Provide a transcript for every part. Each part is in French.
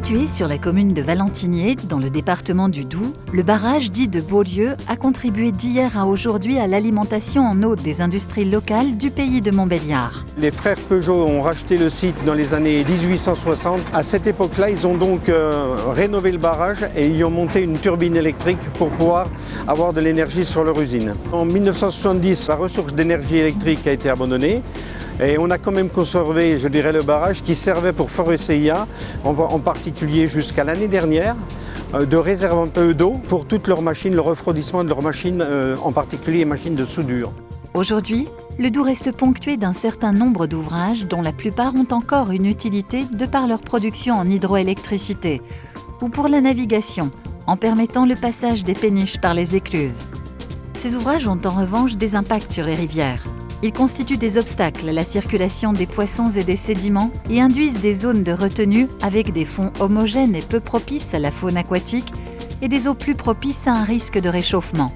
Situé sur la commune de Valentinier, dans le département du Doubs, le barrage dit de Beaulieu a contribué d'hier à aujourd'hui à l'alimentation en eau des industries locales du pays de Montbéliard. Les frères Peugeot ont racheté le site dans les années 1860. À cette époque-là, ils ont donc rénové le barrage et y ont monté une turbine électrique pour pouvoir avoir de l'énergie sur leur usine. En 1970, la ressource d'énergie électrique a été abandonnée. Et on a quand même conservé, je dirais, le barrage qui servait pour Foresteia, en particulier jusqu'à l'année dernière, de réserve un peu d'eau pour toutes leurs machines, le refroidissement de leurs machines, en particulier les machines de soudure. Aujourd'hui, le Doubs reste ponctué d'un certain nombre d'ouvrages dont la plupart ont encore une utilité de par leur production en hydroélectricité ou pour la navigation, en permettant le passage des péniches par les écluses. Ces ouvrages ont en revanche des impacts sur les rivières. Ils constituent des obstacles à la circulation des poissons et des sédiments et induisent des zones de retenue avec des fonds homogènes et peu propices à la faune aquatique et des eaux plus propices à un risque de réchauffement.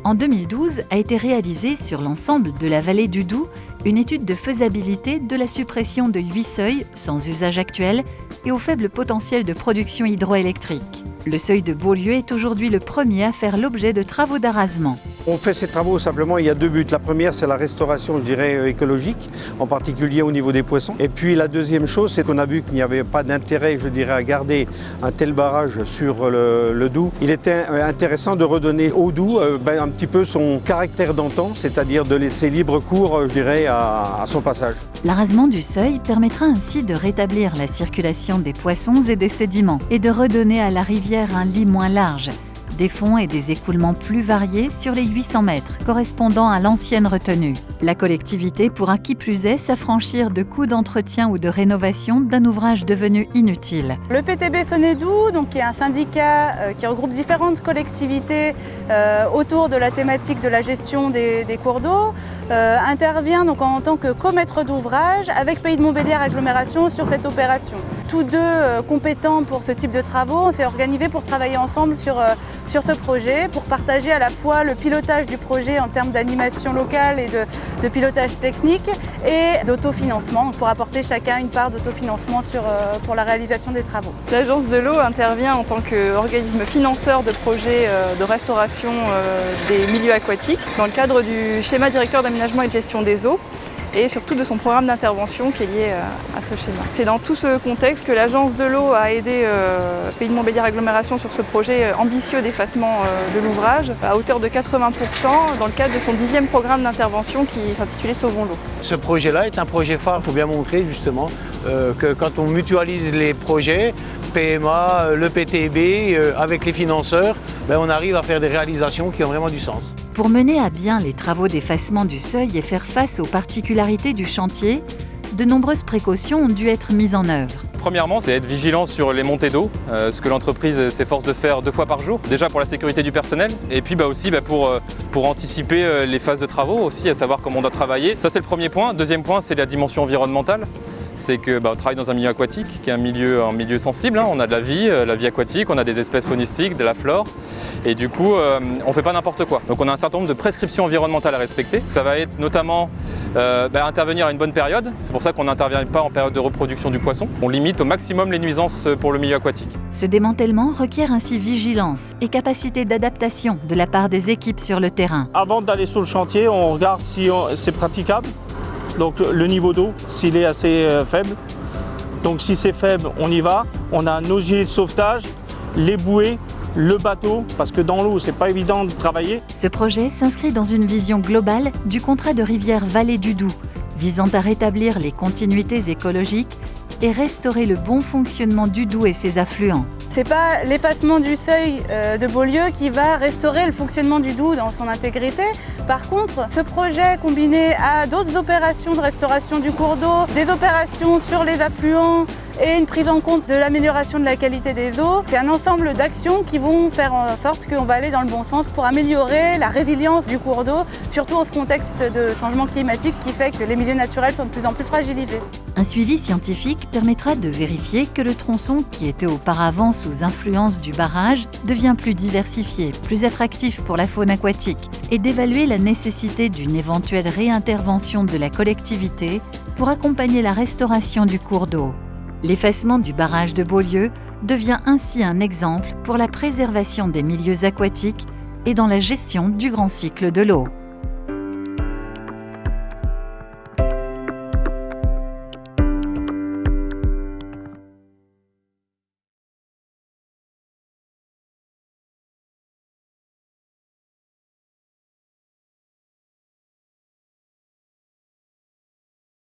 En 2012 a été réalisée sur l'ensemble de la vallée du Doubs une étude de faisabilité de la suppression de 8 seuils sans usage actuel et au faible potentiel de production hydroélectrique. Le seuil de Beaulieu est aujourd'hui le premier à faire l'objet de travaux d'arasement. On fait ces travaux simplement, il y a deux buts. La première, c'est la restauration, je dirais, écologique, en particulier au niveau des poissons. Et puis la deuxième chose, c'est qu'on a vu qu'il n'y avait pas d'intérêt, je dirais, à garder un tel barrage sur le Doubs. Il était intéressant de redonner au Doubs un petit peu son caractère d'antan, c'est-à-dire de laisser libre cours, je dirais, à son passage. L'arasement du seuil permettra ainsi de rétablir la circulation des poissons et des sédiments et de redonner à la rivière un lit moins large, des fonds et des écoulements plus variés sur les 800 mètres correspondant à l'ancienne retenue. La collectivité pourra qui plus est s'affranchir de coûts d'entretien ou de rénovation d'un ouvrage devenu inutile. Le PTB Fenedou, qui est un syndicat qui regroupe différentes collectivités autour de la thématique de la gestion des cours d'eau, intervient donc en tant que co-maître d'ouvrage avec Pays de Montbéliard Agglomération sur cette opération. Tous deux compétents pour ce type de travaux, on s'est organisés pour travailler ensemble sur ce projet, pour partager à la fois le pilotage du projet en termes d'animation locale et de pilotage technique et d'autofinancement, pour apporter chacun une part d'autofinancement pour la réalisation des travaux. L'Agence de l'eau intervient en tant qu'organisme financeur de projets de restauration des milieux aquatiques dans le cadre du schéma directeur d'aménagement et de gestion des eaux et surtout de son programme d'intervention qui est lié à ce schéma. C'est dans tout ce contexte que l'Agence de l'eau a aidé Pays de Montbéliard Agglomération sur ce projet ambitieux d'effacement de l'ouvrage à hauteur de 80% dans le cadre de son 10e programme d'intervention qui s'intitulait Sauvons l'eau. Ce projet-là est un projet phare pour bien montrer justement que quand on mutualise les projets, PMA, le PTB, avec les financeurs, on arrive à faire des réalisations qui ont vraiment du sens. Pour mener à bien les travaux d'effacement du seuil et faire face aux particularités du chantier, de nombreuses précautions ont dû être mises en œuvre. Premièrement, c'est être vigilant sur les montées d'eau, ce que l'entreprise s'efforce de faire 2 fois par jour, déjà pour la sécurité du personnel, et puis aussi pour anticiper les phases de travaux, aussi à savoir comment on doit travailler. Ça, c'est le premier point. Deuxième point, c'est la dimension environnementale. C'est qu'on travaille dans un milieu aquatique qui est un milieu sensible. On a de la vie aquatique, on a des espèces faunistiques, de la flore. Et du coup, on ne fait pas n'importe quoi. Donc on a un certain nombre de prescriptions environnementales à respecter. Ça va être notamment intervenir à une bonne période. C'est pour ça qu'on n'intervient pas en période de reproduction du poisson. On limite au maximum les nuisances pour le milieu aquatique. Ce démantèlement requiert ainsi vigilance et capacité d'adaptation de la part des équipes sur le terrain. Avant d'aller sur le chantier, on regarde si c'est praticable. Donc le niveau d'eau, s'il est assez faible. Donc si c'est faible, on y va. On a nos gilets de sauvetage, les bouées, le bateau, parce que dans l'eau, c'est pas évident de travailler. Ce projet s'inscrit dans une vision globale du contrat de rivière-vallée du Doubs, visant à rétablir les continuités écologiques et restaurer le bon fonctionnement du Doubs et ses affluents. C'est pas l'effacement du seuil de Beaulieu qui va restaurer le fonctionnement du Doubs dans son intégrité. Par contre, ce projet combiné à d'autres opérations de restauration du cours d'eau, des opérations sur les affluents et une prise en compte de l'amélioration de la qualité des eaux, c'est un ensemble d'actions qui vont faire en sorte qu'on va aller dans le bon sens pour améliorer la résilience du cours d'eau, surtout en ce contexte de changement climatique qui fait que les milieux naturels sont de plus en plus fragilisés. Un suivi scientifique permettra de vérifier que le tronçon, qui était auparavant sous influence du barrage, devient plus diversifié, plus attractif pour la faune aquatique et d'évaluer la nécessité d'une éventuelle réintervention de la collectivité pour accompagner la restauration du cours d'eau. L'effacement du barrage de Beaulieu devient ainsi un exemple pour la préservation des milieux aquatiques et dans la gestion du grand cycle de l'eau.